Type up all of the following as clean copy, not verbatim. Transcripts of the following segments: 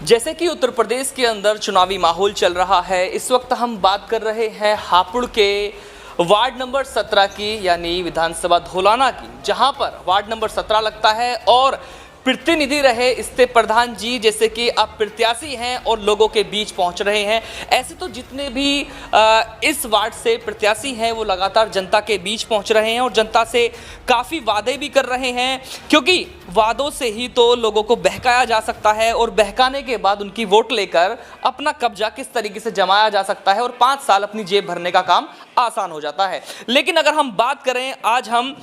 जैसे कि उत्तर प्रदेश के अंदर चुनावी माहौल चल रहा है, इस वक्त हम बात कर रहे हैं हापुड़ के वार्ड नंबर 17 की, यानी विधानसभा धौलाना की, जहां पर वार्ड नंबर 17 लगता है और प्रतिनिधि रहे इससे प्रधान जी जैसे कि अब प्रत्याशी हैं और लोगों के बीच पहुंच रहे हैं। ऐसे तो जितने भी इस वार्ड से प्रत्याशी हैं वो लगातार जनता के बीच पहुंच रहे हैं और जनता से काफ़ी वादे भी कर रहे हैं, क्योंकि वादों से ही तो लोगों को बहकाया जा सकता है और बहकाने के बाद उनकी वोट लेकर अपना कब्जा किस तरीके से जमाया जा सकता है और 5 साल अपनी जेब भरने का काम आसान हो जाता है। लेकिन अगर हम बात करें, आज हम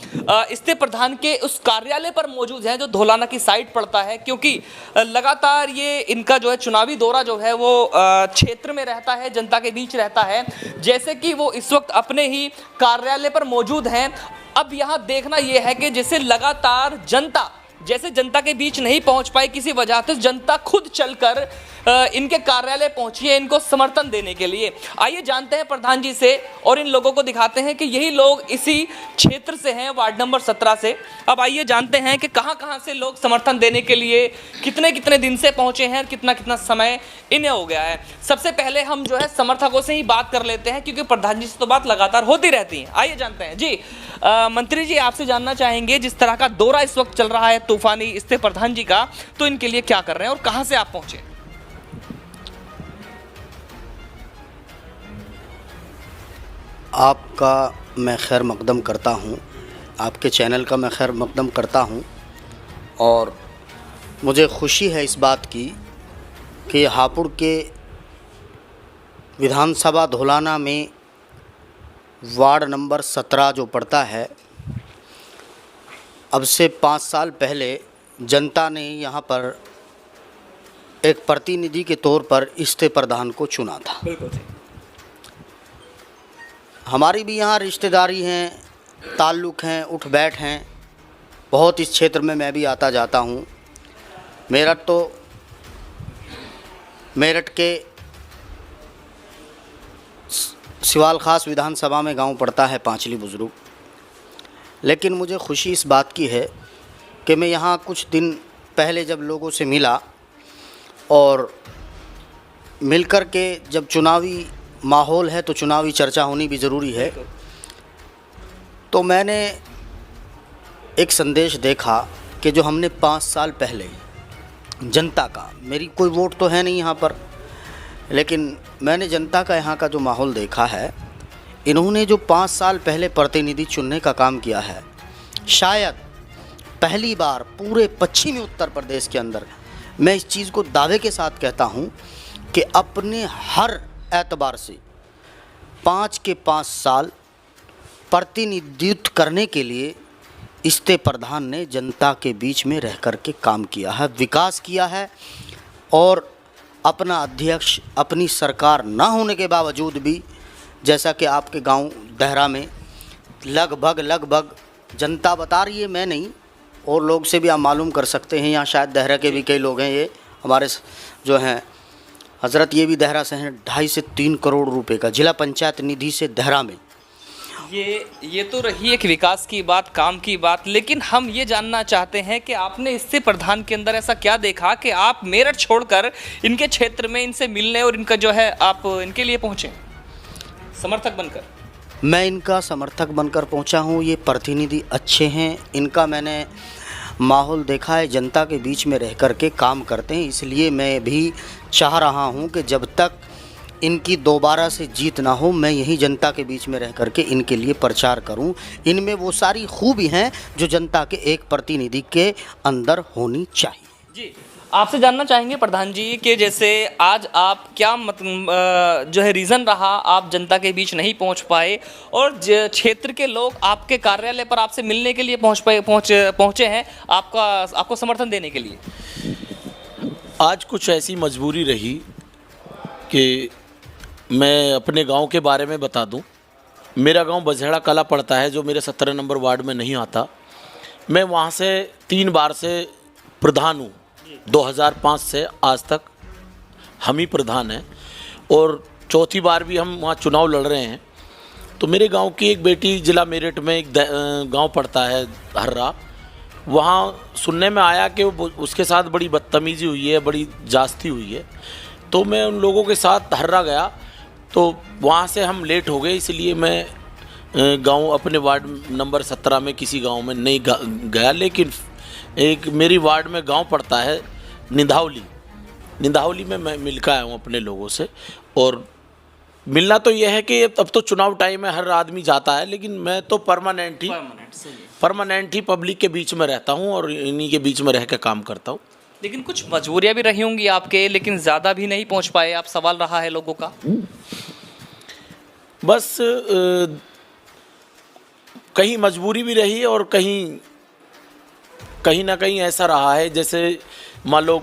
इस्ते प्रधान के उस कार्यालय पर मौजूद हैं जो धौलाना की साइड पड़ता है, क्योंकि लगातार ये इनका जो है चुनावी दौरा जो है वो क्षेत्र में रहता है, जनता के बीच रहता है। जैसे कि वो इस वक्त अपने ही कार्यालय पर मौजूद हैं। अब यहाँ देखना यह है कि जैसे लगातार जनता के बीच नहीं पहुंच पाई किसी वजह से, जनता खुद चलकर इनके कार्यालय पहुंची है इनको समर्थन देने के लिए। आइए जानते हैं प्रधान जी से और इन लोगों को दिखाते हैं कि यही लोग इसी क्षेत्र से हैं, वार्ड नंबर 17 से। अब आइए जानते हैं कि कहां से लोग समर्थन देने के लिए कितने दिन से पहुंचे हैं, कितना समय इन्हें हो गया है। सबसे पहले हम जो है समर्थकों से ही बात कर लेते हैं, क्योंकि प्रधान जी से तो बात लगातार होती रहती है। आइए जानते हैं जी। मंत्री जी, आपसे जानना चाहेंगे, जिस तरह का दौरा इस वक्त चल रहा है तूफानी इस्ते प्रधान जी का, तो इनके लिए क्या कर रहे हैं और कहां से आप पहुंचे? आपका मैं खैर मकदम करता हूं, आपके चैनल का मैं खैर मकदम करता हूं और मुझे खुशी है इस बात की कि हापुड़ के विधानसभा धौलाना में वार्ड नंबर 17 जो पड़ता है, अब से 5 साल पहले जनता ने यहाँ पर एक प्रतिनिधि के तौर पर इस्ते प्रधान को चुना था। हमारी भी यहाँ रिश्तेदारी हैं, ताल्लुक़ हैं, उठ बैठ हैं, बहुत इस क्षेत्र में मैं भी आता जाता हूँ। मेरठ के सिवाल खास विधानसभा में गांव पड़ता है पांचली बुजुर्ग। लेकिन मुझे खुशी इस बात की है कि मैं यहाँ कुछ दिन पहले जब लोगों से मिला और मिलकर के जब चुनावी माहौल है तो चुनावी चर्चा होनी भी ज़रूरी है, तो मैंने एक संदेश देखा कि जो हमने 5 साल पहले जनता का, मेरी कोई वोट तो है नहीं यहाँ पर, लेकिन मैंने जनता का यहाँ का जो माहौल देखा है, इन्होंने जो 5 साल पहले प्रतिनिधि चुनने का काम किया है, शायद पहली बार पूरे पश्चिमी उत्तर प्रदेश के अंदर, मैं इस चीज़ को दावे के साथ कहता हूँ कि अपने हर एतबार से 5 के 5 साल प्रतिनिधित्व करने के लिए इस्ते प्रधान ने जनता के बीच में रह कर के काम किया है, विकास किया है और अपना अध्यक्ष, अपनी सरकार ना होने के बावजूद भी, जैसा कि आपके गांव देहरा में लगभग जनता बता रही है, मैं नहीं, और लोग से भी आप मालूम कर सकते हैं, यहाँ शायद देहरा के भी कई लोग हैं, ये हमारे जो हैं हज़रत, ये भी देहरा से हैं, 2.5 से 3 करोड़ रुपए का जिला पंचायत निधि से देहरा में। ये तो रही एक विकास की बात, काम की बात, लेकिन हम ये जानना चाहते हैं कि आपने इससे प्रधान के अंदर ऐसा क्या देखा कि आप मेरठ छोड़कर इनके क्षेत्र में इनसे मिलने और इनका जो है आप इनके लिए पहुँचे समर्थक बनकर? मैं इनका समर्थक बनकर पहुंचा हूं। ये प्रतिनिधि अच्छे हैं, इनका मैंने माहौल देखा है, जनता के बीच में रह कर के काम करते हैं, इसलिए मैं भी चाह रहा हूं कि जब तक इनकी दोबारा से जीत ना हो, मैं यही जनता के बीच में रह कर के इनके लिए प्रचार करूं। इनमें वो सारी खूबी हैं जो जनता के एक प्रतिनिधि के अंदर होनी चाहिए। जी, आपसे जानना चाहेंगे प्रधान जी कि जैसे आज आप क्या मतलब जो है रीज़न रहा आप जनता के बीच नहीं पहुंच पाए और क्षेत्र के लोग आपके कार्यालय पर आपसे मिलने के लिए पहुंचे हैं आपको समर्थन देने के लिए? आज कुछ ऐसी मजबूरी रही कि मैं अपने गांव के बारे में बता दूं। मेरा गांव बझड़ा कला पड़ता है, जो मेरे 17 नंबर वार्ड में नहीं आता। मैं वहां से 3 बार से प्रधान हूं, 2005 से आज तक हम ही प्रधान हैं और चौथी बार भी हम वहाँ चुनाव लड़ रहे हैं। तो मेरे गांव की एक बेटी, जिला मेरठ में एक गांव पड़ता है हर्रा, वहाँ सुनने में आया कि उसके साथ बड़ी बदतमीज़ी हुई है, बड़ी जास्ती हुई है। तो मैं उन लोगों के साथ हर्रा गया, तो वहाँ से हम लेट हो गए, इसलिए मैं गांव अपने वार्ड नंबर 17 में किसी गांव में नहीं गया। लेकिन एक मेरी वार्ड में गांव पड़ता है निंदावली में मैं मिल कर आया हूँ अपने लोगों से। और मिलना तो यह है कि अब तो चुनाव टाइम है, हर आदमी जाता है, लेकिन मैं तो परमानेंट ही पब्लिक के बीच में रहता हूँ और इन्हीं के बीच में रह के काम करता हूँ। लेकिन कुछ मजबूरियां भी रही होंगी आपके, लेकिन ज़्यादा भी नहीं पहुंच पाए आप, सवाल रहा है लोगों का। बस कहीं मजबूरी भी रही है और कहीं ना कहीं ऐसा रहा है जैसे मान लो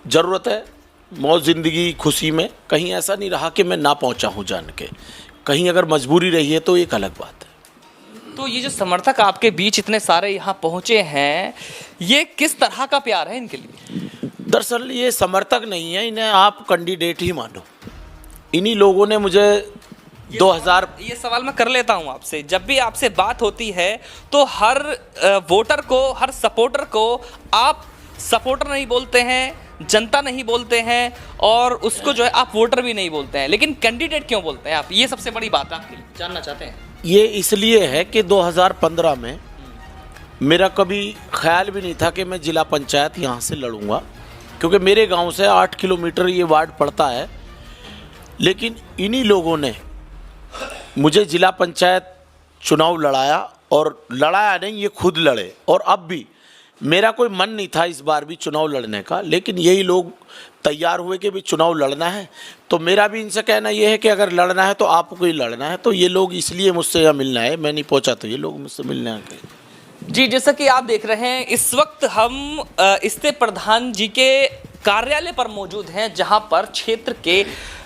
ज़रूरत है मौज ज़िंदगी खुशी में, कहीं ऐसा नहीं रहा कि मैं ना पहुंचा हूं जान के। कहीं अगर मजबूरी रही है तो एक अलग बात है। तो ये जो समर्थक आपके बीच इतने सारे यहाँ पहुँचे हैं, ये किस तरह का प्यार है इनके लिए? दरअसल ये समर्थक नहीं है, इन्हें आप कैंडिडेट ही मानो। इन्हीं लोगों ने मुझे 2000 ये सवाल मैं कर लेता हूँ आपसे। जब भी आपसे बात होती है तो हर वोटर को, हर सपोर्टर को आप सपोर्टर नहीं बोलते हैं, जनता नहीं बोलते हैं, और उसको जो है आप वोटर भी नहीं बोलते हैं, लेकिन कैंडिडेट क्यों बोलते हैं आप? ये सबसे बड़ी बात है आपके लिए, जानना चाहते हैं। ये इसलिए है कि 2015 में मेरा कभी ख्याल भी नहीं था कि मैं जिला पंचायत यहाँ से लड़ूंगा, क्योंकि मेरे गांव से 8 किलोमीटर ये वार्ड पड़ता है। लेकिन इन्हीं लोगों ने मुझे जिला पंचायत चुनाव लड़ाया, और लड़ाया नहीं, ये खुद लड़े। और अब भी मेरा कोई मन नहीं था इस बार भी चुनाव लड़ने का, लेकिन यही लोग तैयार हुए कि भी चुनाव लड़ना है। तो मेरा भी इनसे कहना ये है कि अगर लड़ना है तो आपको ही लड़ना है। तो ये लोग इसलिए मुझसे यहाँ मिलना है, मैं नहीं पहुँचा तो ये लोग मुझसे मिलने आ गए। जी, जैसा कि आप देख रहे हैं, इस वक्त हम स्थे प्रधान जी के कार्यालय पर मौजूद हैं, जहां पर क्षेत्र के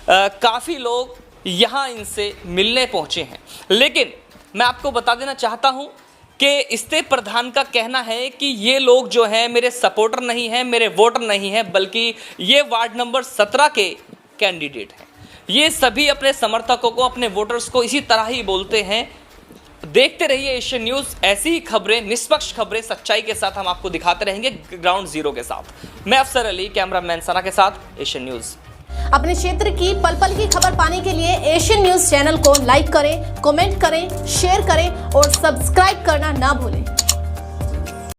काफ़ी लोग यहाँ इनसे मिलने पहुँचे हैं। लेकिन मैं आपको बता देना चाहता हूँ कि स्थे प्रधान का कहना है कि ये लोग जो हैं मेरे सपोर्टर नहीं हैं, मेरे वोटर नहीं हैं, बल्कि ये वार्ड नंबर 17 के कैंडिडेट हैं। ये सभी अपने समर्थकों को, अपने वोटर्स को इसी तरह ही बोलते हैं। देखते रहिए एशियन न्यूज़, ऐसी ही खबरें, निष्पक्ष खबरें, सच्चाई के साथ हम आपको दिखाते रहेंगे ग्राउंड जीरो के साथ। मैं अफसर अली, कैमरामैन सना के साथ, एशियन न्यूज़। अपने क्षेत्र की पल पल की खबर पाने के लिए एशियन न्यूज़ चैनल को लाइक करें, कमेंट करें, शेयर करें और सब्सक्राइब करना ना भूलें।